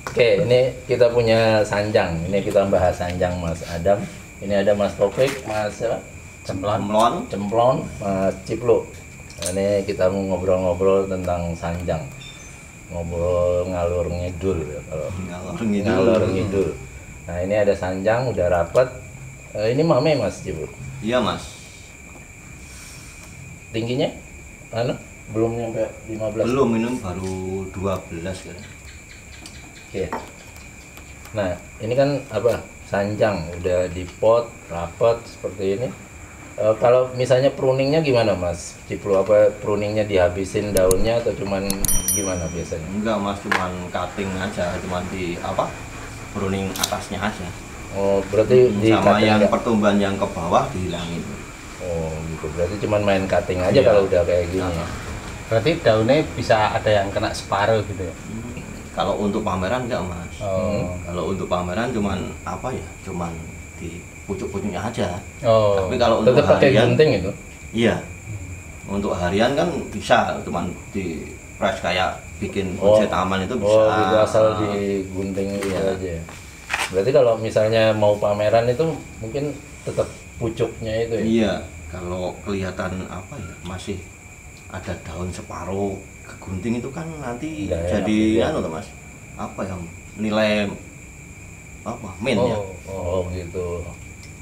Oke, ini kita punya sanjang. Ini kita bahas sanjang Mas Adam. Ini ada Mas Topik, Mas siapa? Cemplon, Mas Ciplu. Nah, ini kita mau ngobrol-ngobrol tentang sanjang. Ngobrol ngalur ngidul ya kalau ngalur ngidul. Nah, ini ada sanjang udah rapet. Ini mame Mas Ciplu. Iya, Mas. Tingginya? Belum nyampe 15. Belum, ini baru 12 kan. Oke. Nah, ini kan apa? Sanjang udah dipot, rapet seperti ini. Kalau misalnya pruningnya gimana Mas Ciplu? Apa pruningnya dihabisin daunnya atau cuman gimana biasanya? Enggak Mas, cuman cutting aja, cuman di apa? Pruning atasnya aja. Oh, berarti di sama cutting yang nggak? pertumbuhan yang ke bawah dihilangin. Oh, gitu. Berarti cuman main cutting aja Iya. kalau udah kayak gini ya. Berarti daunnya bisa ada yang kena separuh gitu ya? Kalau untuk pameran enggak Mas. Oh. Kalau untuk pameran cuman apa ya? Cuman di pucuk-pucuknya aja. Oh. Tapi kalau untuk Tetap pakai harian, gunting itu. iya. Untuk harian kan bisa, cuman di press kayak bikin Oh. budget aman itu bisa. Oh, gitu asal digunting itu Iya. aja. Berarti kalau misalnya mau pameran itu mungkin tetap pucuknya itu ya. Iya, kalau kelihatan apa ya, masih ada daun separuh kegunting itu kan nanti Nggak enak jadi juga. anu tuh Mas. Apa ya? Nilai apa? Min ya. Oh, gitu.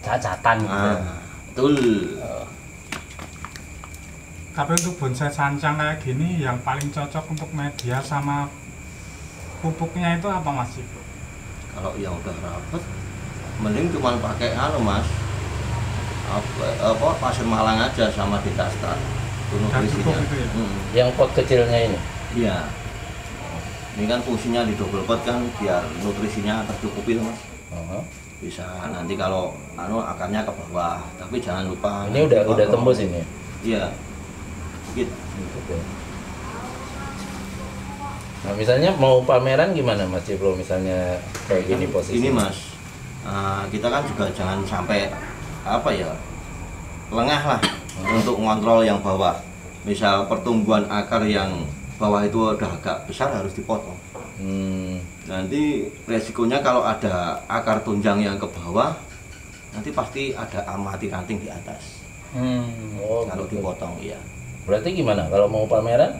Cacatan gitu. Ah, betul. Tapi untuk bonsai sanjang kayak gini yang paling cocok untuk media sama pupuknya itu apa Mas Ciplu? Kalau yang udah rapet mending cuma pakai anu Mas. Apa pasir malang aja sama ditastar. Itu Udah cukup nutrisinya. itu ya? Yang pot kecilnya ini. Iya. Ini kan fungsinya di double pot kan biar nutrisinya tercukupi tuh, Mas. Aha. Bisa nanti kalau anu akarnya ke bawah, tapi jangan lupa Ini udah dipotong. tembus ini. Iya. Gitu. Gitu. Nah, misalnya mau pameran gimana Mas Ciplo misalnya kayak gini posisi? Ini Mas, kita kan juga jangan sampai apa ya lengah lah untuk ngontrol yang bawah. Misal pertumbuhan akar yang bawah itu udah agak besar harus dipotong. Nanti resikonya kalau ada akar tunjang yang ke bawah, nanti pasti ada amati ranting di atas. Oh, Kalau gitu. dipotong ya. Berarti gimana kalau mau pameran?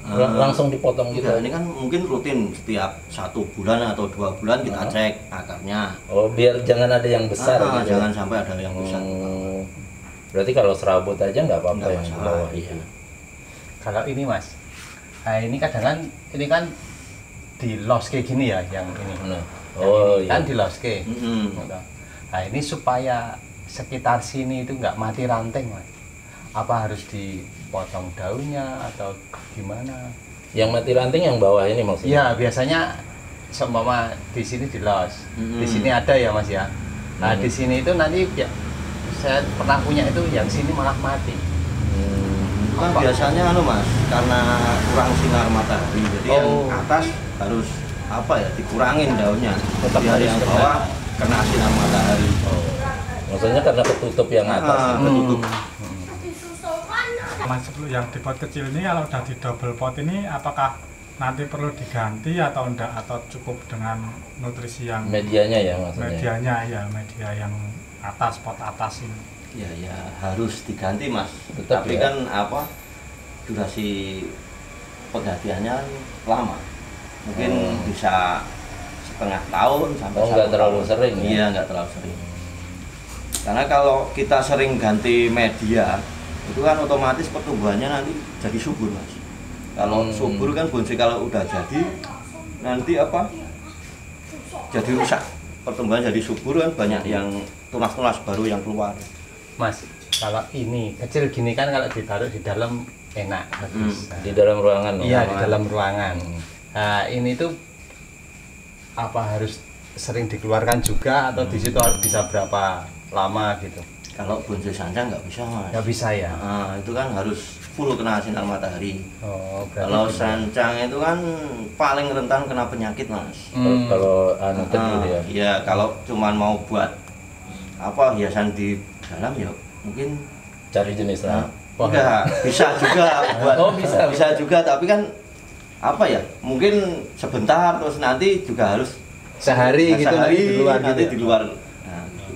Langsung dipotong gitu? Enggak, ini kan mungkin rutin setiap 1 bulan atau 2 bulan kita cek akarnya. Oh, biar jangan ada yang besar gitu. Jangan sampai ada yang besar. Berarti kalau serabut aja nggak apa-apa Nggak yang di masalah, bawah iya. itu. Kalau ini Mas, nah ini kadang kan ini kan di loske gini ya yang ini. Nah. Yang Oh, ini iya. kan di loske. Mm-mm. Nah ini supaya sekitar sini itu nggak mati ranting Mas. Apa harus dipotong daunnya atau gimana? Yang mati ranting yang bawah ini maksudnya? Iya biasanya seumpama di sini di los, di sini ada ya Mas ya. Nah di sini itu nanti ya, saya pernah punya itu yang sini malah mati. Itu kan Apa? biasanya anu Mas, karena kurang sinar matahari. Jadi yang Oh. atas harus apa ya dikurangin daunnya. Tetap Biar harus yang kena. bawah kena sinar matahari. Oh. Maksudnya karena ketutup yang atas. Ketutup. Mas Ciplu yang di pot kecil ini kalau udah di double pot ini apakah nanti perlu diganti atau enggak atau cukup dengan nutrisi yang Medianya ya maksudnya. medianya ya media yang atas pot atas ini? Ya harus diganti Mas. Tetap Tapi ya. kan apa durasi penggantiannya lama. Mungkin bisa setengah tahun sampai Oh, nggak 1 terlalu tahun. sering ya? Iya, nggak terlalu sering. Karena kalau kita sering ganti media, itu kan otomatis pertumbuhannya nanti jadi subur Mas. Kalau subur kan bonsai kalau udah jadi nanti apa? Jadi rusak. Pertumbuhan jadi subur kan banyak yang tunas-tunas baru yang keluar. Mas, kalau ini kecil gini kan kalau ditaruh di dalam enak bagus. Di dalam ruangan. Iya di dalam ruangan. Nah ini tuh apa harus sering dikeluarkan juga atau di situ bisa berapa lama gitu? Kalau bonsai sanjang nggak bisa Mas. Nggak bisa ya. Nah, itu kan harus full kena sinar matahari. Oh, Kalau gimana? sancang itu kan paling rentan kena penyakit Mas. Kalau anu teduh ya. Iya, kalau cuman mau buat apa hiasan di dalam ya mungkin Cari jenis lah. enggak bisa juga buat Oh, bisa. juga tapi kan apa ya? Mungkin sebentar terus nanti juga harus Sehari gitu sehari nanti di luar nanti gitu. di luar. Nah, gitu.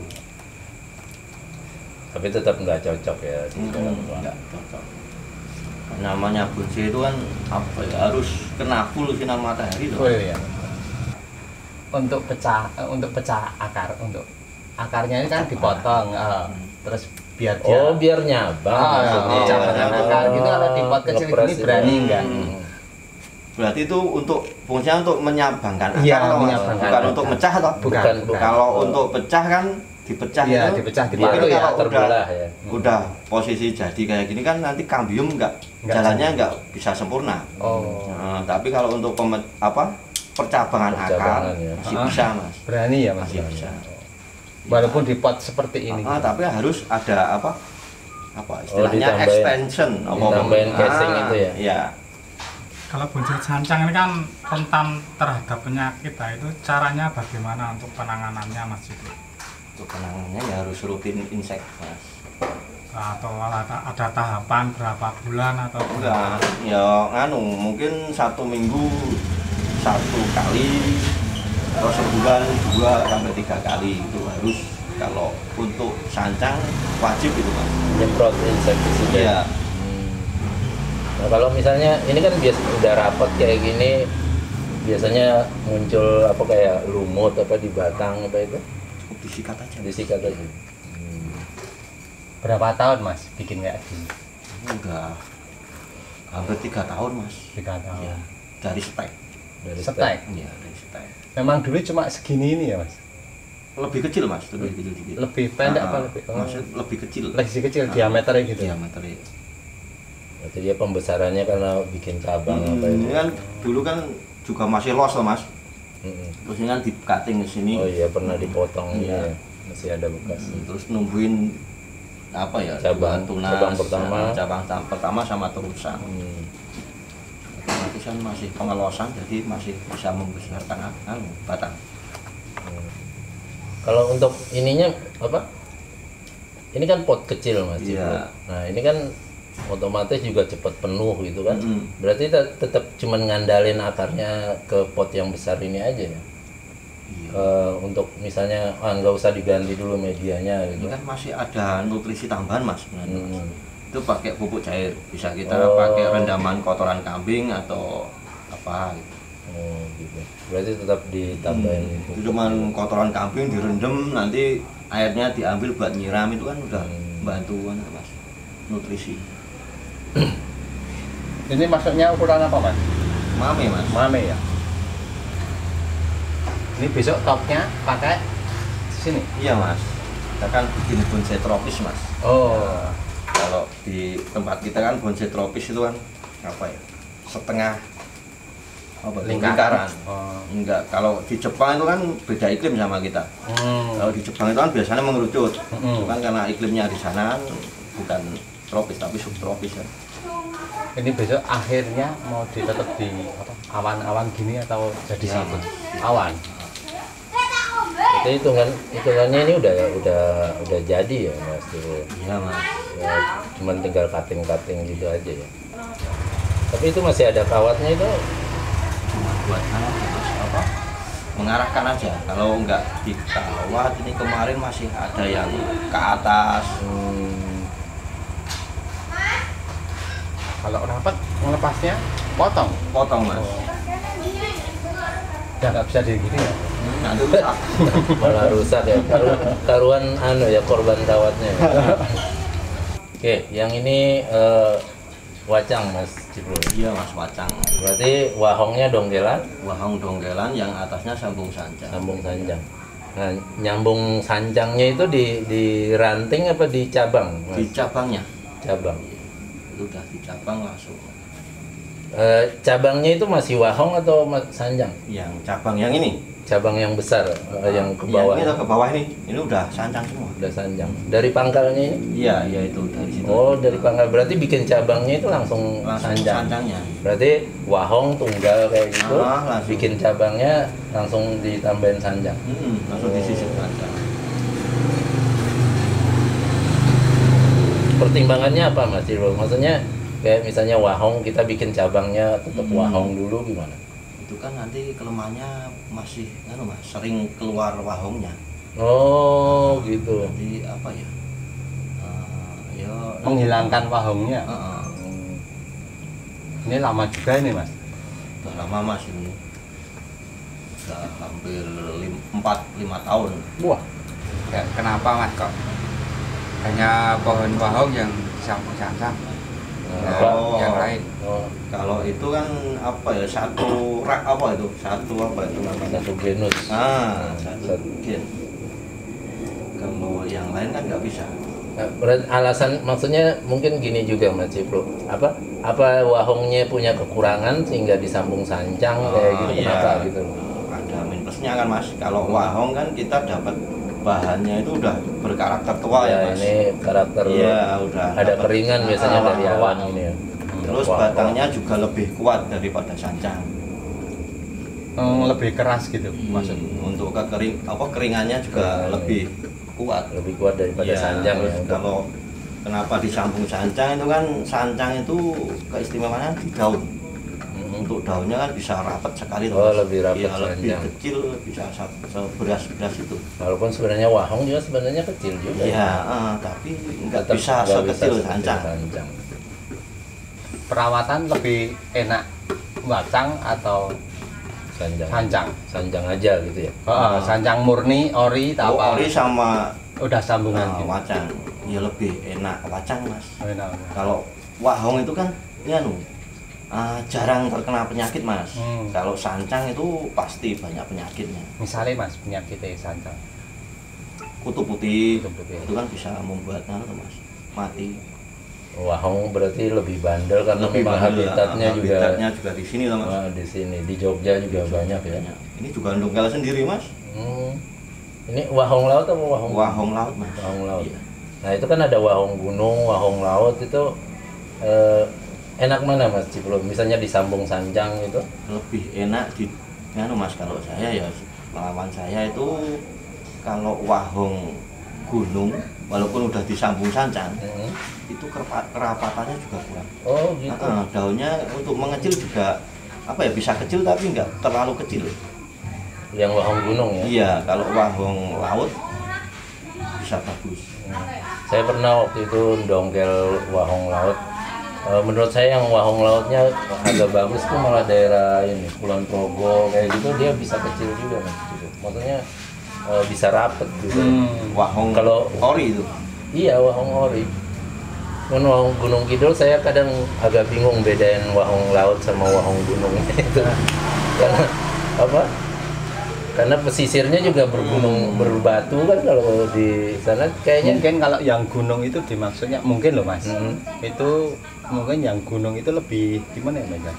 Tapi tetap nggak cocok ya di dalam ruangan. Enggak cocok. Namanya bonsai itu kan apa ya? Harus kena full sinar matahari loh. Oh iya. Untuk pecah akar, untuk akarnya ini kan dipotong, terus biar dia Oh, biar nyabang maksudnya. cabangan akar gitu kalau dipot kecil Ngepres gini itu. berani enggak? Berarti itu untuk fungsinya untuk menyabangkan akar, Iya, toh, Mas? menyabangkan bukan akar. untuk mecah toh? Bukan. Kalau untuk pecah kan dipecah Iya, itu dipecah, Biar dipotong ya, nggak terbelah ya. udah posisi jadi kayak gini kan nanti kambium Nggak jalannya nggak bisa sempurna. Oh, Nah, tapi kalau untuk percabangan akar Percabangan, ya. masih bisa Mas, berani ya Mas? masih bisa. Walaupun dipot seperti ini. Tapi harus ada apa istilahnya ditambahin- extension ditambahin casing itu ya? Iya. Kalau bonsai sancang ini kan rentan terhadap penyakit, nah itu caranya bagaimana untuk penanganannya Mas Ciplu? Untuk penanganannya ya harus rutin insek Mas. Atau ada tahapan berapa bulan atau Enggak, ya mungkin 1 minggu 1 kali atau sebulan 2 sampai 3 kali itu harus. Kalau untuk sancang wajib itu Mas. Nyemprot insektisida. Iya. Nah, kalau misalnya ini kan biasa udah rapat kayak gini, biasanya muncul apa kayak lumut apa di batang apa itu, Cukup disikat aja. disikat aja. Berapa tahun Mas bikin kayak gini? Udah hampir 3 tahun Mas. 3 tahun. Iya. Dari stek. Dari Setek. Iya, dari stek. Memang dulu cuma segini ini ya Mas? Lebih kecil Mas, lebih kecil dikit. Lebih pendek apa lebih? Maksud lebih kecil. Lebih kecil diameternya gitu. Diameternya. Berarti dia pembesarannya karena bikin cabang apa itu. Ini kan dulu kan juga masih los loh Mas. Mm-mm. Terus ini kan di cutting ke sini. Oh iya, pernah dipotong ini Iya. ya. Masih ada bekas. Terus nungguin apa ya? Cabang- dua tunas, cabang pertama. pertama sama terusan. Otomatis kan masih pengelosan jadi masih bisa membesarkan batang. Kalau untuk ininya apa? Ini kan pot kecil Mas. Iya. Cipro. Nah, ini kan otomatis juga cepat penuh gitu kan. Mm-mm. Berarti tetap cuman ngandalin akarnya ke pot yang besar ini aja ya. Iya. Untuk misalnya nggak usah diganti dulu medianya Ini gitu. kan masih ada nutrisi tambahan Mas sebenarnya. Mas. Hmm. Itu pakai pupuk cair. Bisa kita Oh. pakai rendaman kotoran kambing atau apa gitu. Oh, gitu. Berarti tetap ditambahin itu. Itu cuman kotoran kambing direndam, nanti airnya diambil buat nyiram, itu kan udah bantuan Mas. Nutrisi. Ini maksudnya ukuran apa Mas? Mame Mas. Mame ya. Ini besok topnya pakai sini. Iya Mas. Kita kan bikin bonsai tropis Mas. Oh, Kalau di tempat kita kan bonsai tropis itu kan apa ya? Setengah apa? Lingkaran. Oh. Enggak, kalau di Jepang itu kan beda iklim sama kita. Kalau di Jepang itu kan biasanya mengerucut. Itu kan karena iklimnya di sana kan bukan tropis tapi subtropis kan. Ini besok akhirnya mau ditetap di apa? Awan-awan gini atau jadi Iya, satu? Mas. Awan. Jadi hitungannya ini udah jadi ya Mas. Iya Mas. Ya, cuman tinggal cutting gitu aja ya. Tapi itu masih ada kawatnya itu. Cuma buat Mas apa? Mengarahkan aja. Kalau enggak dikawat ini kemarin masih ada yang ke atas. Kalau rapat melepasnya potong. Potong Mas. Udah nggak bisa digini ya. Nanti rusak. Malah rusak ya. Taruhan ya korban kawatnya. Oke, yang ini wacang Mas Cipro. Iya Mas, wacang. Berarti wahongnya donggelan, Wahong donggelan yang atasnya sambung sanjang. sambung sanjang. Nah, nyambung sanjangnya itu di ranting apa di cabang? Mas? Di cabangnya. Cabang. Itu udah di cabang langsung. Cabangnya itu masih wahong atau sanjang? Yang cabang yang ini. Cabang yang besar, yang ke bawah. Yang ini ke bawah ini udah sanjang semua. Udah sanjang. Dari pangkalnya ini? Iya, iya itu dari situ. Oh, dari pangkal. Berarti bikin cabangnya itu langsung sanjang. sanjangnya. Berarti wahong tunggal kayak gitu. Langsung. Bikin cabangnya langsung ditambahin sanjang. Langsung disisir sanjang. Pertimbangannya apa Mas Ciro? Maksudnya Kayak misalnya wahong kita bikin cabangnya tetap wahong dulu gimana? Itu kan nanti kelemahannya masih Mas, sering keluar wahongnya. Oh gitu. Jadi apa ya? Ya Menghilangkan wahongnya. Ini lama juga ini Mas. udah lama Mas ini. Udah hampir 4-5 tahun. Wah, Ya, kenapa Mas kok hanya pohon wahong yang disambung-sambung? Oh. Yang lain. Oh, Kalau itu kan apa ya, satu rak apa itu? Satu apa itu namanya? satu genus. Satu gen. Kalau yang lain kan nggak bisa. Nah, alasan maksudnya mungkin gini juga Mas Cipro. Apa wahongnya punya kekurangan sehingga disambung sancang kayak gitu Iya. kenapa gitu? Ada minusnya kan Mas. Kalau wahong kan kita dapat bahannya itu udah berkarakter tua ya Mas. Ini karakter Iya, udah ada dapat. keringan biasanya dari Wah-wah. awan ini ya. Terus Wah-wah. batangnya juga lebih kuat daripada sancang. lebih keras gitu maksud. Untuk keringannya juga lebih kuat. Lebih kuat daripada Iya, sancang ya. terus kalau kenapa disambung sancang itu kan, sancang itu keistimewaannya di daun. Untuk daunnya kan bisa rapat sekali tuh, Oh, Mas. lebih rapat Iya, lebih sancang. kecil, bisa seberas-beras itu. Walaupun sebenarnya wahong juga sebenarnya kecil juga. Iya, tapi nggak Tetap bisa nggak sekecil sekecil sancang. sancang. Perawatan lebih enak wacang atau Sancang. sancang? Sancang aja gitu ya. Sancang murni, ori, Oh, apa? ori sama Udah sambungan gitu. wacang, ya lebih enak wacang Mas. Enak. Kalau wahong itu kan ya jarang terkena penyakit Mas. Kalau sancang itu pasti banyak penyakitnya. Misalnya Mas penyakitnya sancang. Kutu putih, Kutu putih. itu kan bisa membuat Mas mati. Wahong berarti lebih bandel karena Lebih memang bandel, habitatnya juga. habitatnya juga di sini Mas. Di sini di Jogja juga banyak ya. Banyak. Ini juga dongkel sendiri Mas. Ini wahong laut atau wahong? Wahong laut Mas. Wahong laut. Iya. Nah itu kan ada wahong gunung, wahong laut itu enak mana Mas Ciplo? Misalnya disambung sancang itu? Lebih enak di Mas, kalau saya ya pengalaman saya itu kalau wahong gunung walaupun udah disambung sancang itu kerapatannya juga kurang. Oh gitu. Daunnya untuk mengecil juga bisa kecil tapi nggak terlalu kecil. Yang wahong gunung ya? Iya, kalau wahong laut bisa bagus. Saya pernah waktu itu dongkel wahong laut. Menurut saya yang wahong lautnya agak bagus tuh malah daerah ini Kulon Progo kayak gitu, dia bisa kecil juga Mas. Gitu. Maksudnya bisa rapet gitu. Wahong Kalau ori itu. iya wahong ori. Kan wahong Gunung Kidul saya kadang agak bingung bedain wahong laut sama wahong gunung itu. Karena apa? Karena pesisirnya juga bergunung berbatu kan kalau di sana kayaknya. Mungkin kalau yang gunung itu dimaksudnya mungkin loh Mas. Itu mungkin yang gunung itu lebih gimana ya Mas?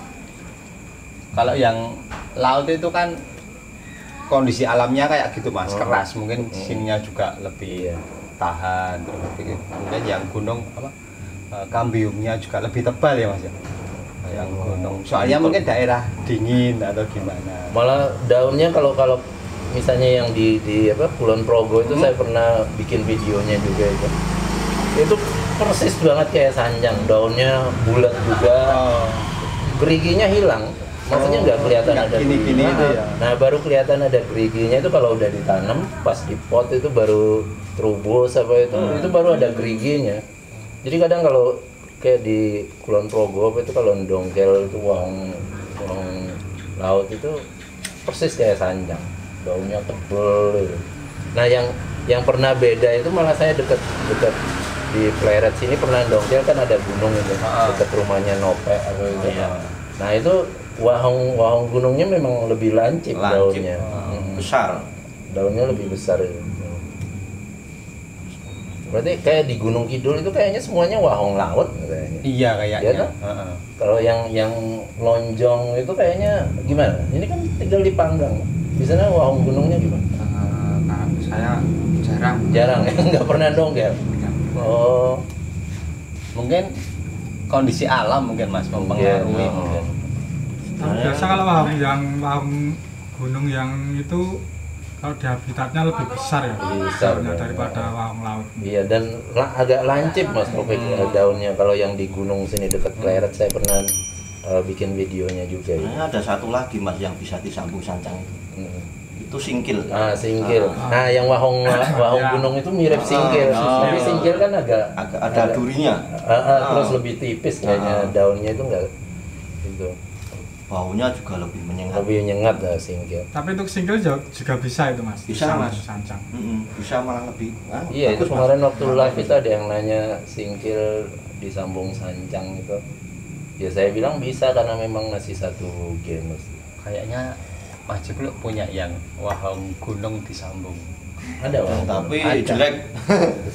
Kalau yang laut itu kan kondisi alamnya kayak gitu Mas, keras. Mungkin sininya juga lebih tahan. Terus mungkin yang gunung kambiumnya juga lebih tebal ya Mas ya. Yang gunung. Soalnya mungkin daerah dingin atau gimana. Malah daunnya kalau misalnya yang di Kulon Progo itu saya pernah bikin videonya juga itu. Itu persis banget kayak sancang, daunnya bulat juga. Geriginya hilang. Maksudnya nggak kelihatan ada gini-gini itu ya. Nah, baru kelihatan ada geriginya itu kalau udah ditanam, pas di pot itu baru terubus itu baru ada geriginya. Jadi kadang kalau kayak di Kulon Progo itu kalau dongkel itu wahong laut itu persis kayak sancang, daunnya tebel gitu. Nah yang pernah beda itu malah saya dekat di Pleret sini pernah dongkel kan ada gunung itu dekat rumahnya Nope atau itu. Nah itu wahong gunungnya memang lebih lancip daunnya, besar, daunnya lebih besar itu. Berarti kayak di Gunung Kidul itu kayaknya semuanya wahong laut kayaknya. Iya kayaknya. Ya, kalau yang lonjong itu kayaknya gimana? Ini kan tinggal dipanggang. Di sana wahong gunungnya gimana? Kalau saya jarang. Jarang ya, nggak pernah dongkel. Oh, Mungkin kondisi alam mungkin Mas mempengaruhi Iya, mungkin. Tapi biasa kalau wahong gunung yang itu Kalau di habitatnya lebih besar ya, Lebih besar, daunnya ya. daripada wahong laut. Iya, dan agak lancip Mas Taufik daunnya. Kalau yang di gunung sini dekat Pleret saya pernah bikin videonya juga ya. Nah, ada satu lagi Mas yang bisa disambung sancang itu. Hmm. Itu singkil. Singkil. Nah, yang wahong gunung itu mirip singkil. Tapi singkil kan agak Ada durinya. terus lebih tipis kayaknya daunnya itu enggak itu. Baunya juga lebih menyengat. Lebih nyengat lah singkil. Tapi untuk single juga bisa itu Mas. Bisa, Mas. Sancang. Bisa malah lebih. Iya, itu bagus, kemarin Mas. waktu live itu ada yang nanya singkil disambung sancang itu. Ya saya bilang bisa karena memang masih satu genus. Kayaknya Mas Cipluk punya yang wahong gunung disambung. Ada Bang? Tapi Ada. jelek.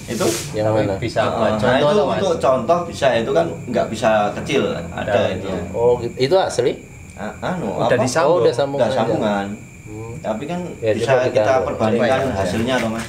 Itu Yang mana? Bisa buat nah, contoh itu tuh, Mas. untuk contoh bisa, itu kan nggak bisa kecil, ada itu. Oh, itu asli? Udah apa? disambung. Oh, udah sambungan. Udah sambungan. Hmm. Tapi kan Ya, bisa coba kita kita perbandingkan coba ya. hasilnya, Mas.